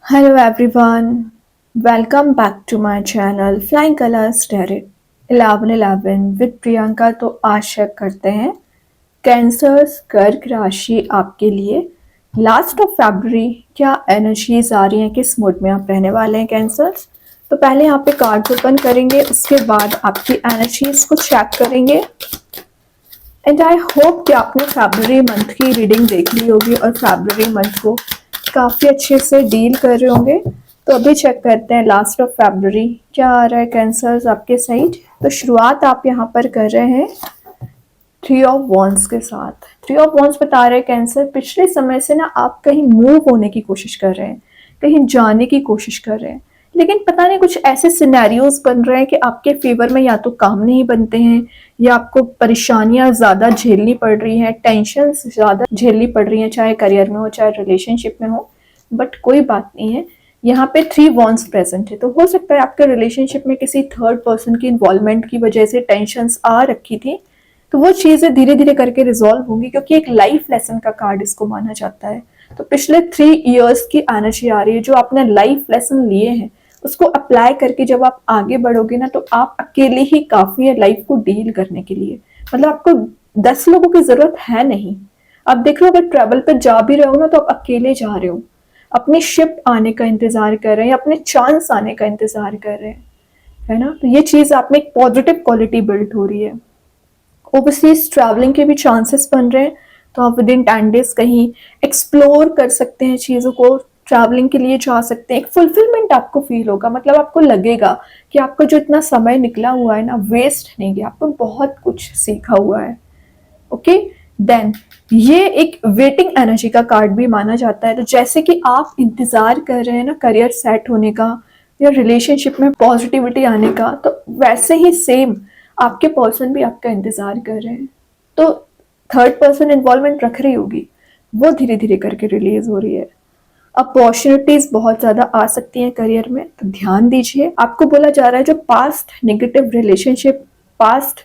Hello everyone, welcome back to my channel Flying Colors Tarot 1111 with Priyanka. तो आशा करते हैं cancers कर्क राशि आपके लिए लास्ट ऑफ फरवरी क्या एनर्जीज आ रही हैं, किस मूड में आप रहने वाले हैं कैंसर्स। तो पहले यहाँ पे कार्ड ओपन करेंगे, उसके बाद आपकी एनर्जीज को चेक करेंगे। एंड आई होप कि आपने फरवरी मंथ की रीडिंग देख ली होगी और फरवरी मंथ को काफ़ी अच्छे से डील कर रहे होंगे। तो अभी चेक करते हैं लास्ट ऑफ फरवरी क्या आ रहा है कैंसर्स आपके साइड। तो शुरुआत आप यहाँ पर कर रहे हैं थ्री ऑफ वॉन्ड्स के साथ। थ्री ऑफ वॉन्ड्स बता रहे हैं कैंसर पिछले समय से ना आप कहीं मूव होने की कोशिश कर रहे हैं, कहीं जाने की कोशिश कर रहे हैं, लेकिन पता नहीं कुछ ऐसे सिनेरियोज बन रहे हैं कि आपके फेवर में या तो काम नहीं बनते हैं या आपको परेशानियां ज़्यादा झेलनी पड़ रही हैं, टेंशन ज़्यादा झेलनी पड़ रही हैं, चाहे करियर में हो चाहे रिलेशनशिप में हो। बट कोई बात नहीं है, यहाँ पे थ्री वॉन्ड्स प्रेजेंट है। तो हो सकता है आपके रिलेशनशिप में किसी थर्ड पर्सन की इन्वॉल्वमेंट की वजह से टेंशन्स आ रखी थी, तो वो चीज़ें धीरे धीरे करके रिजॉल्व होंगी, क्योंकि एक लाइफ लेसन का कार्ड इसको माना जाता है। तो पिछले 3 इयर्स की एनर्जी आ रही है, जो आपने लाइफ लेसन लिए हैं उसको अप्लाई करके जब आप आगे बढ़ोगे ना, तो आप अकेले ही काफ़ी है लाइफ को डील करने के लिए। मतलब आपको 10 लोगों की ज़रूरत है नहीं। आप देख रहे हो, अगर ट्रैवल पर जा भी रहे हो ना, तो आप अकेले जा रहे हो, अपनी शिप आने का इंतज़ार कर रहे हैं, अपने चांस आने का इंतज़ार कर रहे हैं, है ना। तो ये चीज़ आप में एक पॉजिटिव क्वालिटी बिल्ड हो रही है। ओवरसीज ट्रैवलिंग के भी चांसेस बन रहे हैं, तो आप विद इन 10 डेज कहीं एक्सप्लोर कर सकते हैं चीज़ों को, ट्रैवलिंग के लिए जा सकते हैं। एक फुलफिलमेंट आपको फील होगा, मतलब आपको लगेगा कि आपका जो इतना समय निकला हुआ है ना, वेस्ट नहीं गया, आपको बहुत कुछ सीखा हुआ है। ओके, देन ये एक वेटिंग एनर्जी का कार्ड भी माना जाता है। तो जैसे कि आप इंतज़ार कर रहे हैं ना करियर सेट होने का या रिलेशनशिप में पॉजिटिविटी आने का, तो वैसे ही सेम आपके पर्सन भी आपका इंतज़ार कर रहे हैं। तो थर्ड पर्सन इन्वॉल्वमेंट रख रही होगी, वो धीरे धीरे करके रिलीज हो रही है। अपॉर्चुनिटीज बहुत ज़्यादा आ सकती हैं करियर में, तो ध्यान दीजिए। आपको बोला जा रहा है जो past negative relationship, past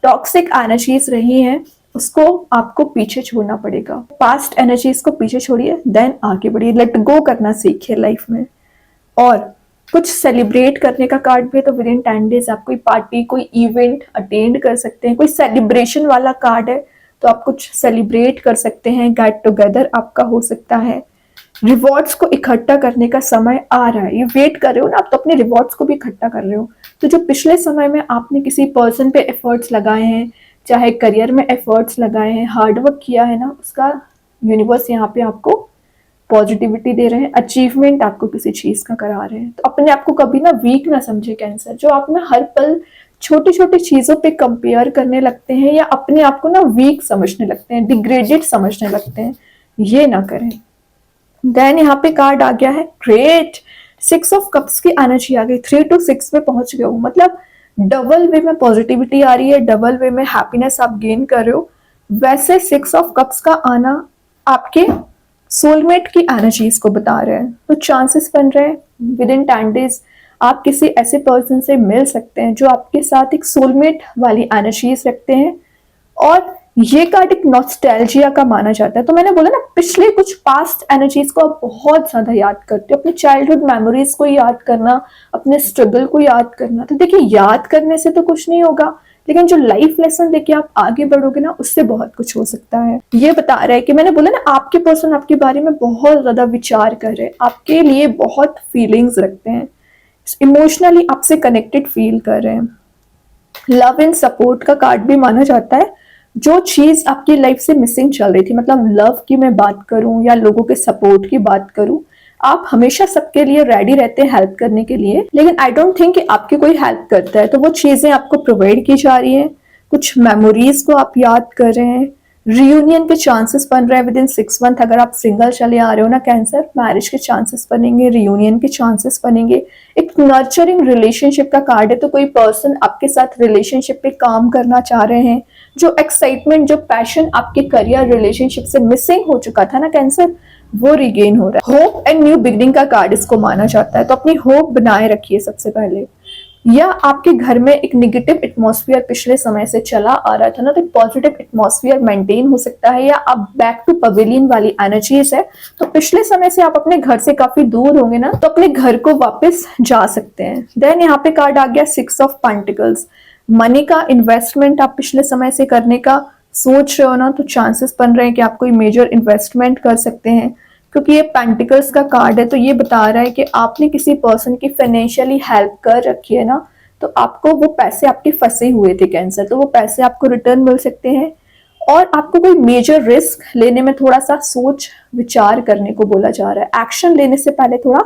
toxic energies रही हैं, उसको आपको पीछे छोड़ना पड़ेगा। पास्ट एनर्जीज को पीछे छोड़िए, देन आगे बढ़िए, लेट गो करना सीखिए लाइफ में। और कुछ सेलिब्रेट करने का कार्ड भी है, तो विद इन 10 डेज आप कोई पार्टी, कोई इवेंट अटेंड कर सकते हैं। कोई सेलिब्रेशन वाला कार्ड है, तो आप कुछ सेलिब्रेट कर सकते हैं, गेट टुगेदर आपका हो सकता है। रिवॉर्ड्स को इकट्ठा करने का समय आ रहा है, ये वेट कर रहे हो ना आप, तो अपने रिवॉर्ड्स को भी इकट्ठा कर रहे हो। तो जो पिछले समय में आपने किसी पर्सन पे एफर्ट्स लगाए हैं, चाहे करियर में एफर्ट्स लगाए हैं, हार्डवर्क किया है ना, उसका यूनिवर्स यहाँ पे आपको पॉजिटिविटी दे रहे हैं, अचीवमेंट आपको किसी चीज़ का करा रहे हैं। तो अपने आप को कभी ना वीक ना समझे कैंसर। जो आप ना हर पल छोटी छोटी चीज़ों पे कंपेयर करने लगते हैं या अपने आप को ना वीक समझने लगते हैं, डिग्रेडेड समझने लगते हैं, ये ना करें। देन यहाँ पे कार्ड आ गया है ग्रेट, 6 ऑफ कप्स की एनर्जी आ गई। 3 to 6 में पहुंच गए हो, मतलब डबल वे में पॉजिटिविटी आ रही है, डबल वे में हैप्पीनेस आप गेन कर रहे हो। वैसे 6 ऑफ कप्स का आना आपके सोलमेट की एनर्जीज को बता रहे हैं। तो चांसेस बन रहे हैं विद इन 10 डेज आप किसी ऐसे पर्सन से मिल सकते हैं जो आपके साथ एक सोलमेट वाली एनर्जीज रखते हैं। और ये कार्ड एक नॉस्टैल्जिया का माना जाता है। तो मैंने बोला ना, पिछले कुछ पास्ट एनर्जीज को आप बहुत ज्यादा याद करते हो, अपने चाइल्डहुड मेमोरीज को याद करना, अपने स्ट्रगल को याद करना। तो देखिए, याद करने से तो कुछ नहीं होगा, लेकिन जो लाइफ लेसन लेके आप आगे बढ़ोगे ना, उससे बहुत कुछ हो सकता है। ये बता रहा है कि मैंने बोला ना, आपके पर्सन आपके बारे में बहुत ज्यादा विचार कर रहे हैं, आपके लिए बहुत फीलिंग्स रखते हैं, इमोशनली आपसे कनेक्टेड फील कर रहे हैं। लव एंड सपोर्ट का कार्ड भी माना जाता है। जो चीज आपकी लाइफ से मिसिंग चल रही थी, मतलब लव की मैं बात करूं या लोगों के सपोर्ट की बात करूं, आप हमेशा सबके लिए रेडी रहते हैं हेल्प करने के लिए, लेकिन आई डोंट थिंक कि आपकी कोई हेल्प करता है। तो वो चीजें आपको प्रोवाइड की जा रही हैं, कुछ मेमोरीज को आप याद कर रहे हैं, रियूनियन के चांसेस बन रहे हैं विद इन 6 मंथ। अगर आप सिंगल चले आ रहे हो ना कैंसर, मैरिज के चांसेस बनेंगे, रियूनियन के चांसेस बनेंगे। एक नर्चरिंग रिलेशनशिप का कार्ड है, तो कोई पर्सन आपके साथ रिलेशनशिप पे काम करना चाह रहे हैं। जो एक्साइटमेंट, जो पैशन आपके करियर रिलेशनशिप से मिसिंग हो चुका था ना कैंसर, वो रिगेन हो रहा है। होप एंड न्यू बिगनिंग का कार्ड इसको माना जाता है, तो अपनी होप बनाए रखिए सबसे पहले। या आपके घर में एक नेगेटिव एटमॉस्फेयर पिछले समय से चला आ रहा था ना, तो पॉजिटिव एटमॉस्फेयर मेंटेन हो सकता है, या आप बैक टू पवेलियन वाली एनर्जीज है, तो पिछले समय से आप अपने घर से काफी दूर होंगे ना, तो अपने घर को वापस जा सकते हैं। देन यहाँ पे कार्ड आ गया 6 ऑफ पेंटिकल्स। मनी का इन्वेस्टमेंट आप पिछले समय से करने का सोच रहे हो ना, तो चांसेस बन रहे हैं कि आप कोई मेजर इन्वेस्टमेंट कर सकते हैं, क्योंकि ये पेंटिकल्स का कार्ड है, तो ये बता रहा है कि आपने किसी पर्सन की फाइनेंशियली हेल्प कर रखी है ना, तो आपको वो पैसे आपके फंसे हुए थे कैंसर, तो वो पैसे आपको रिटर्न मिल सकते हैं। और आपको कोई मेजर रिस्क लेने में थोड़ा सा सोच विचार करने को बोला जा रहा है। एक्शन लेने से पहले थोड़ा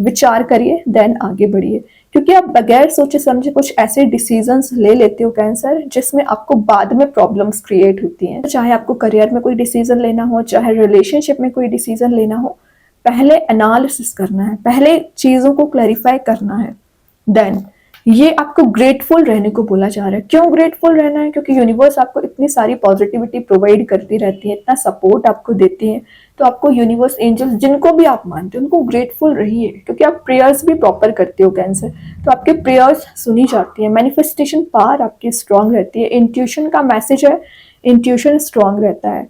विचार करिए, देन आगे बढ़िए, क्योंकि आप बगैर सोचे समझे कुछ ऐसे डिसीजंस ले लेते हो कैंसर, जिसमें आपको बाद में प्रॉब्लम्स क्रिएट होती हैं। चाहे आपको करियर में कोई डिसीजन लेना हो, चाहे रिलेशनशिप में कोई डिसीजन लेना हो, पहले एनालिसिस करना है, पहले चीजों को क्लैरिफाई करना है। देन ये आपको ग्रेटफुल रहने को बोला जा रहा है। क्यों ग्रेटफुल रहना है? क्योंकि यूनिवर्स आपको इतनी सारी पॉजिटिविटी प्रोवाइड करती रहती है, इतना सपोर्ट आपको देती है, तो आपको यूनिवर्स, एंजल्स, जिनको भी आप मानते हो उनको ग्रेटफुल रहिए, क्योंकि आप प्रेयर्स भी प्रॉपर करते हो कैंसर, तो आपके प्रेयर्स सुनी जाती है, मैनिफेस्टेशन पावर आपकी स्ट्रांग रहती है, इंट्यूशन का मैसेज है, इंट्यूशन स्ट्रांग रहता है।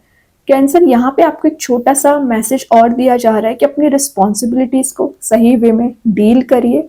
कैंसर, यहाँ पे आपको एक छोटा सा मैसेज और दिया जा रहा है कि अपनी रिस्पॉन्सिबिलिटीज को सही वे में डील करिए,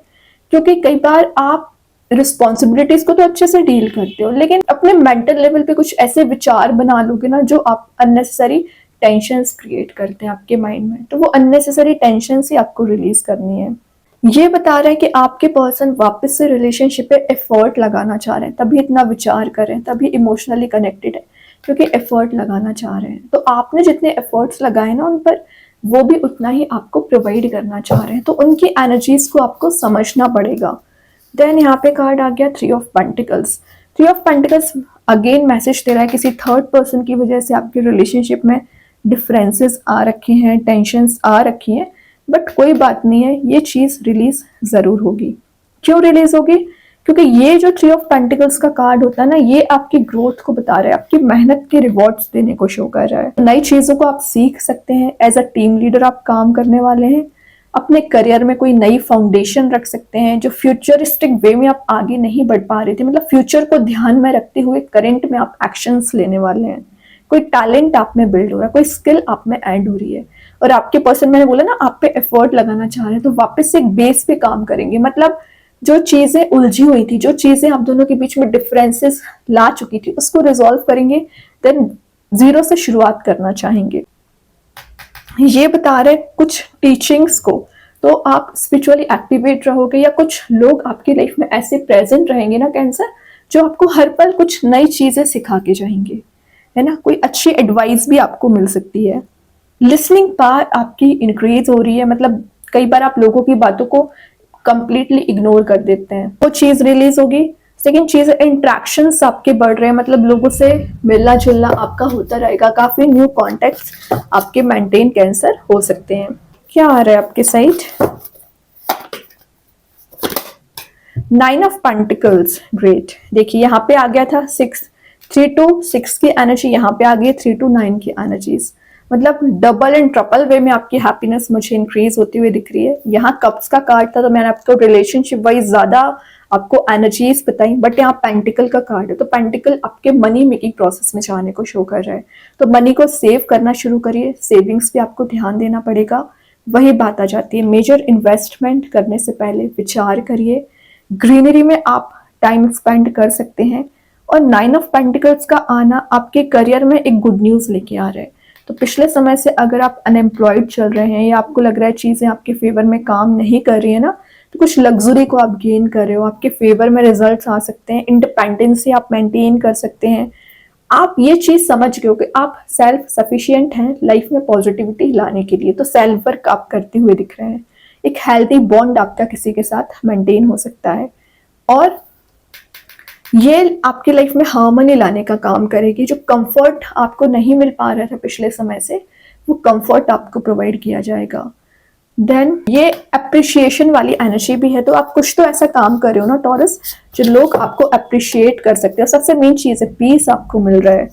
क्योंकि कई बार आप रिस्पॉन्सिबिलिटीज को तो अच्छे से डील करते हो, लेकिन अपने मेंटल लेवल पे कुछ ऐसे विचार बना लोगे ना जो आप अननेसेसरी टेंशन्स क्रिएट करते हैं आपके माइंड में, तो वो अननेसेसरी टेंशन ही आपको रिलीज करनी है। ये बता रहा है कि आपके पर्सन वापस से रिलेशनशिप पे एफर्ट लगाना चाह रहे हैं, तभी इतना विचार कर रहे हैं, तभी इमोशनली कनेक्टेड है, क्योंकि एफर्ट लगाना चाह रहे हैं। तो आपने जितने एफर्ट्स लगाए ना उन पर, वो भी उतना ही आपको प्रोवाइड करना चाह रहे हैं, तो उनकी एनर्जीज को आपको समझना पड़ेगा। देन यहाँ पे कार्ड आ गया 3 of pentacles. 3 of pentacles again message दे रहा है किसी थर्ड पर्सन की वजह से आपके रिलेशनशिप में डिफरेंसेस आ रखे हैं, टेंशन्स आ रखी हैं, बट कोई बात नहीं है, ये चीज रिलीज जरूर होगी। क्यों रिलीज होगी? क्योंकि ये जो 3 ऑफ पेंटिकल्स का कार्ड होता है ना, ये आपकी ग्रोथ को बता रहा है, आपकी मेहनत के रिवॉर्ड्स देने को शो कर रहा है। नई चीजों को आप सीख सकते हैं, एज अ टीम लीडर आप काम करने वाले हैं, अपने करियर में कोई नई फाउंडेशन रख सकते हैं, जो फ्यूचरिस्टिक वे में आप आगे नहीं बढ़ पा रहे थे, मतलब फ्यूचर को ध्यान में रखते हुए करंट में आप एक्शंस लेने वाले हैं। कोई टैलेंट आप में बिल्ड हो रहा है, कोई स्किल आप में ऐड हो रही है, और आपके पर्सन, मैंने बोला ना, आप पे एफर्ट लगाना चाह रहे हैं, तो वापस से एक बेस पे काम करेंगे। मतलब जो चीजें उलझी हुई थी, जो चीजें आप दोनों के बीच में डिफरेंसेस ला चुकी थी, उसको रिजॉल्व करेंगे, देन जीरो से शुरुआत करना चाहेंगे। ये बता रहे कुछ टीचिंग्स को, तो आप स्पिरिचुअली एक्टिवेट रहोगे, या कुछ लोग आपकी लाइफ में ऐसे प्रेजेंट रहेंगे ना कैंसर, जो आपको हर पल कुछ नई चीजें सिखा के जाएंगे, है ना। कोई अच्छी एडवाइस भी आपको मिल सकती है। लिसनिंग पावर आपकी इंक्रीज हो रही है, मतलब कई बार आप लोगों की बातों को कंप्लीटली इग्नोर कर देते हैं, वो चीज रिलीज होगी। सेकेंड चीज, इंट्रैक्शंस आपके बढ़ रहे हैं, मतलब लोगों से मिलना जुलना आपका होता रहेगा, काफी न्यू कॉन्टेक्ट्स आपके मेंटेन कैंसर हो सकते हैं। क्या आ रहा है आपके साइड? 9 of pentacles, great. देखिए यहाँ पे आ गया था 3 to 6 की एनर्जी, यहाँ पे आ गई 3 to 9 की एनर्जीज, मतलब डबल एंड ट्रिपल वे में आपकी हैप्पीनेस मुझे इंक्रीज होती हुई दिख रही है। यहाँ कप्स का कार्ड था, तो मैंने आपको रिलेशनशिप वाइज ज्यादा आपको एनर्जीज बताई, बट यहाँ पेंटिकल का कार्ड है, तो पेंटिकल आपके मनी मेकिंग प्रोसेस में जाने को शो कर रहा है, तो मनी को सेव करना शुरू करिए, सेविंग्स पे आपको ध्यान देना पड़ेगा। वही बात आ जाती है, मेजर इन्वेस्टमेंट करने से पहले विचार करिए, ग्रीनरी में आप टाइम स्पेंड कर सकते हैं। और 9 ऑफ पेंटिकल्स का आना आपके करियर में एक गुड न्यूज लेके आ रहा है, तो पिछले समय से अगर आप अनएम्प्लॉयड चल रहे हैं, या आपको लग रहा है चीजें आपके फेवर में काम नहीं कर रही है ना, तो कुछ लग्जरी को आप गेन कर रहे हो, आपके फेवर में रिजल्ट्स आ सकते हैं, इंडिपेंडेंसी आप मेंटेन कर सकते हैं। आप ये चीज समझ गए हो कि आप सेल्फ सफिशिएंट हैं लाइफ में पॉजिटिविटी लाने के लिए, तो सेल्फ वर्क आप करते हुए दिख रहे हैं। एक हेल्थी बॉन्ड आपका किसी के साथ मेंटेन हो सकता है, और ये आपकी लाइफ में हार्मनी लाने का काम करेगी। जो कंफर्ट आपको नहीं मिल पा रहा था पिछले समय से, वो कंफर्ट आपको प्रोवाइड किया जाएगा। देन ये अप्रिशिएशन वाली एनर्जी भी है, तो आप कुछ तो ऐसा काम कर रहे हो ना टॉरस, जो लोग आपको अप्रिशिएट कर सकते हो। सबसे मेन चीज है पीस आपको मिल रहा है।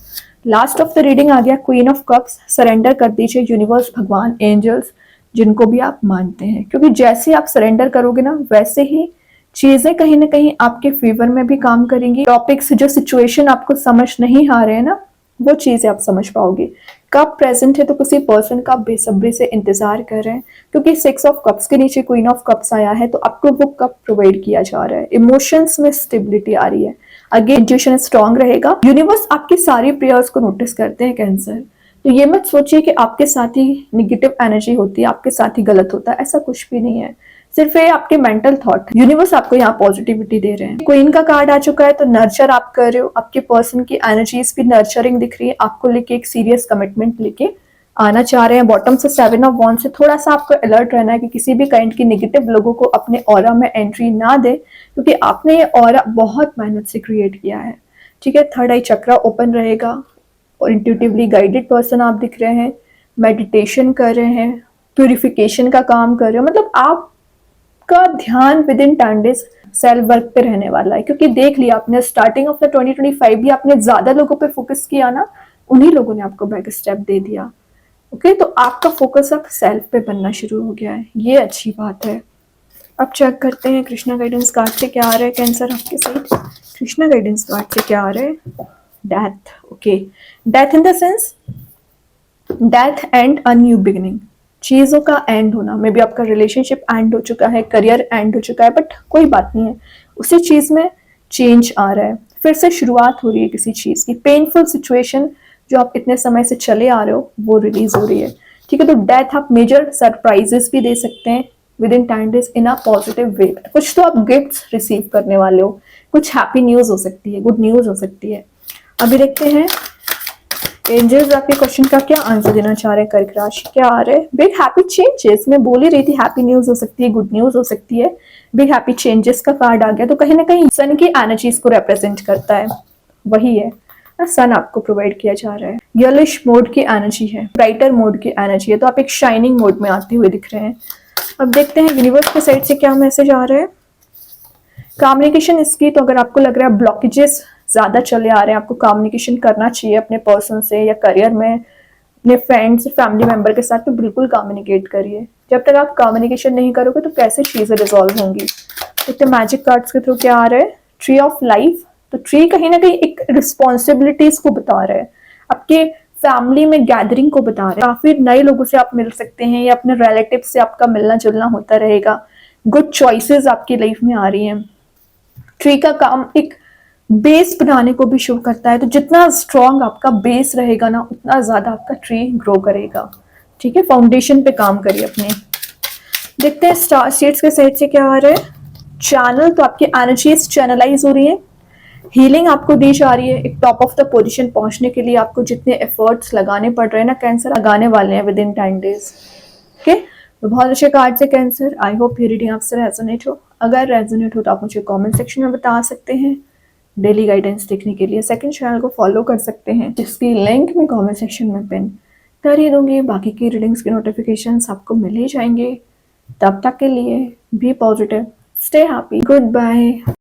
लास्ट ऑफ द रीडिंग आ गया क्वीन ऑफ कप्स। सरेंडर कर दीजिए यूनिवर्स, भगवान, एंजल्स, जिनको भी आप मानते हैं, क्योंकि जैसे आप सरेंडर करोगे ना, वैसे ही चीजें कहीं ना कहीं आपके फेवर में भी काम करेंगी। टॉपिक्स जो सिचुएशन आपको समझ नहीं आ रहे हैं ना, वो चीजें आप समझ पाओगे। कप प्रेजेंट है तो किसी पर्सन का बेसब्री से इंतजार कर रहे हैं, क्योंकि 6 ऑफ कप्स के नीचे क्वीन ऑफ कप्स आया है, तो आपको वो कप प्रोवाइड किया जा रहा है। इमोशंस में स्टेबिलिटी आ रही है, अगेन इंट्यूशन स्ट्रांग रहेगा। यूनिवर्स आपकी सारी प्रेयर्स को नोटिस करते हैं कैंसर। तो ये मत सोचिए कि आपके साथ ही निगेटिव एनर्जी होती है, आपके साथ ही गलत होता है, ऐसा कुछ भी नहीं है। सिर्फ ये आपके मेंटल थॉट, यूनिवर्स आपको यहाँ पॉजिटिविटी दे रहे हैं। क्वीन का कार्ड आ चुका है, तो नर्चर आप कर रहे हो, आपके पर्सन की एनर्जीज भी नर्चरिंग दिख रही है, आपको लेके एक सीरियस कमिटमेंट लेके आना चाह रहे हैं। बॉटम से 7 ऑफ वॉन्ड से थोड़ा सा आपको अलर्ट रहना है कि किसी भी काइंड की नेगेटिव लोगों को अपने ऑरा में एंट्री ना दे, क्योंकि आपने ये ऑरा बहुत मेहनत से क्रिएट किया है। ठीक है, थर्ड आई चक्रा ओपन रहेगा और इंट्यूटिवली गाइडेड पर्सन आप दिख रहे हैं, मेडिटेशन कर रहे हैं, प्यूरिफिकेशन का काम कर रहे हो, मतलब आपका ध्यान with in 10 days self work पे रहने वाला है। क्योंकि देख लिया आपने स्टार्टिंग ऑफ द 2025 भी आपने ज्यादा लोगों पे फोकस किया ना, उन्हीं लोगों ने आपको बैक स्टेप दे दिया। ओके, तो आपका फोकस अब सेल्फ पे बनना शुरू हो गया है, ये अच्छी बात है। अब चेक करते हैं कृष्णा गाइडेंस कार्ड से क्या आ रहा है कैंसर आपके साथ। कृष्णा गाइडेंस कार्ड से क्या आ रहा है? Death. Okay, death in the sense death and a new beginning, चीजों का एंड होना। मे बी आपका रिलेशनशिप एंड हो चुका है, करियर एंड हो चुका है, बट कोई बात नहीं है, उसी चीज में चेंज आ रहा है, फिर से शुरुआत हो रही है किसी चीज की। पेनफुल सिचुएशन जो आप इतने समय से चले आ रहे हो वो रिलीज हो रही है। ठीक है, तो डेथ आप मेजर सरप्राइजेस भी दे सकते हैं with in 10 days in a positive way. कुछ तो आप गिफ्ट्स रिसीव करने वाले हो, कुछ हैप्पी न्यूज हो सकती है, गुड न्यूज हो सकती है। अभी देखते हैं एंजल्स आपके क्वेश्चन का क्या आंसर देना चाह रहे हैं। कर्क राशि क्या आ रहे हैं? बिग हैप्पी चेंजेस, मैं बोल ही रही थी हैप्पी न्यूज हो सकती है, गुड न्यूज हो सकती है। बिग हैप्पी चेंजेस का कार्ड आ गया, तो कहीं ना कहीं सन की एनर्जीज को रिप्रेजेंट करता है, वही है सन आपको प्रोवाइड किया जा रहा है। यलिश मोड की एनर्जी है, ब्राइटर मोड की एनर्जी है, तो आप एक शाइनिंग मोड में आते हुए दिख रहे हैं। अब देखते हैं यूनिवर्स के साइड से क्या मैसेज आ रहा है। कम्युनिकेशन इसकी, तो अगर आपको लग रहा है ब्लॉकेजेस ज्यादा चले आ रहे हैं, आपको कम्युनिकेशन करना चाहिए अपने पर्सन से या करियर में, अपने फ्रेंड्स फैमिली मेंबर के साथ, तो बिल्कुल कम्युनिकेट करिए। जब तक आप कम्युनिकेशन नहीं करोगे तो कैसे चीजें रिजॉल्व होंगी। देखते मैजिक कार्ड्स के थ्रू क्या आ रहा है। ट्री ऑफ लाइफ, तो ट्री कहीं ना कहीं एक रिस्पॉन्सिबिलिटीज को बता रहा है, आपके फैमिली में गैदरिंग को बता रहा है। काफी नए लोगों से आप मिल सकते हैं या अपने रिलेटिव से आपका मिलना जुलना होता रहेगा। गुड चॉइसेस आपकी लाइफ में आ रही हैं। ट्री का काम एक बेस बनाने को भी शुरू करता है, तो जितना स्ट्रॉन्ग आपका बेस रहेगा ना, उतना ज्यादा आपका ट्री ग्रो करेगा। ठीक है, फाउंडेशन पे काम करिए अपने। देखते हैं स्टार सीड्स के साइड से क्या आ रहा है। चैनल, तो आपकी एनर्जीज चैनलाइज हो रही है, हीलिंग आपको दी जा रही है। एक टॉप ऑफ द पोजीशन पहुंचने के लिए आपको जितने एफर्ट्स लगाने पड़ रहे हैं ना, कैंसर लगाने वाले हैं विद इन 10 डेज। ओके, तो बहुत अच्छे कार्ड से कैंसर। आई होप ये रीडिंग आपसे रेजोनेट हो। अगर रेजोनेट हो तो आप मुझे कमेंट सेक्शन में बता सकते हैं। डेली गाइडेंस देखने के लिए सेकंड चैनल को फॉलो कर सकते हैं, जिसकी लिंक मैं कमेंट सेक्शन में पिन कर ही दूंगी। बाकी की रीडिंग्स के नोटिफिकेशंस आपको मिल ही जाएंगे। तब तक के लिए be positive, stay happy, good bye.